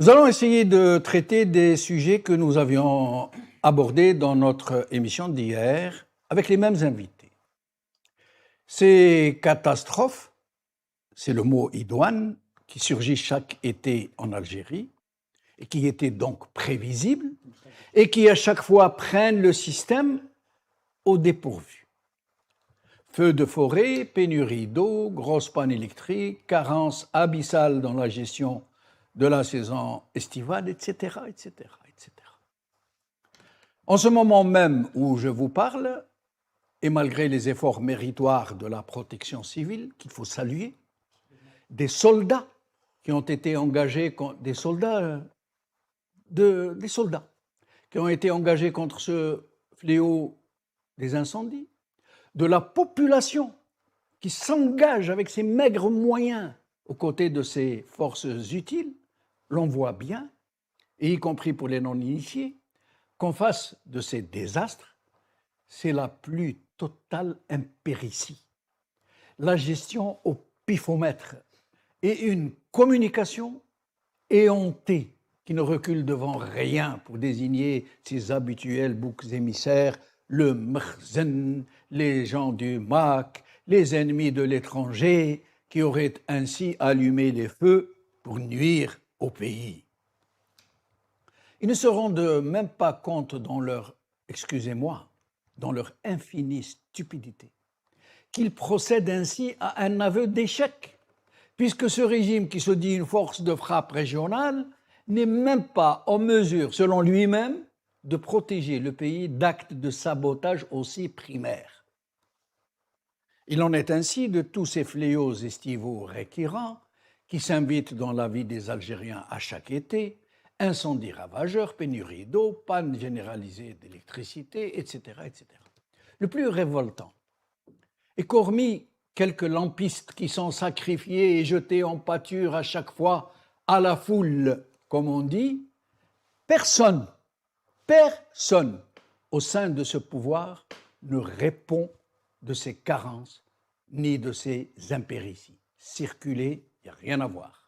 Nous allons essayer de traiter des sujets que nous avions abordés dans notre émission d'hier avec les mêmes invités. Ces catastrophes, c'est le mot idoine qui surgit chaque été en Algérie et qui était donc prévisible et qui à chaque fois prennent le système au dépourvu. Feux de forêt, pénurie d'eau, grosse panne électrique, carence abyssale dans la gestion de la saison estivale, etc., etc., etc. En ce moment même où je vous parle, et malgré les efforts méritoires de la protection civile, qu'il faut saluer, des soldats qui ont été engagés, des soldats qui ont été engagés contre ce fléau des incendies, de la population qui s'engage avec ses maigres moyens aux côtés de ces forces utiles, l'on voit bien, et y compris pour les non-initiés, qu'en face de ces désastres, c'est la plus totale impéritie. La gestion au pifomètre et une communication éhontée qui ne recule devant rien pour désigner ses habituels boucs émissaires, le Mrzen, les gens du MAC, les ennemis de l'étranger, qui auraient ainsi allumé les feux pour nuire au pays. Ils ne se rendent même pas compte dans leur, dans leur infinie stupidité, qu'ils procèdent ainsi à un aveu d'échec, puisque ce régime qui se dit une force de frappe régionale n'est même pas en mesure, selon lui-même, de protéger le pays d'actes de sabotage aussi primaires. Il en est ainsi de tous ces fléaux estivaux récurrents qui s'invitent dans la vie des Algériens à chaque été, incendies ravageurs, pénurie d'eau, panne généralisée d'électricité, etc., etc. Le plus révoltant est qu'hormis quelques lampistes qui sont sacrifiés et jetés en pâture à chaque fois à la foule, comme on dit, personne au sein de ce pouvoir ne répond de ces carences ni de ces impérities. Circuler, il n'y a rien à voir.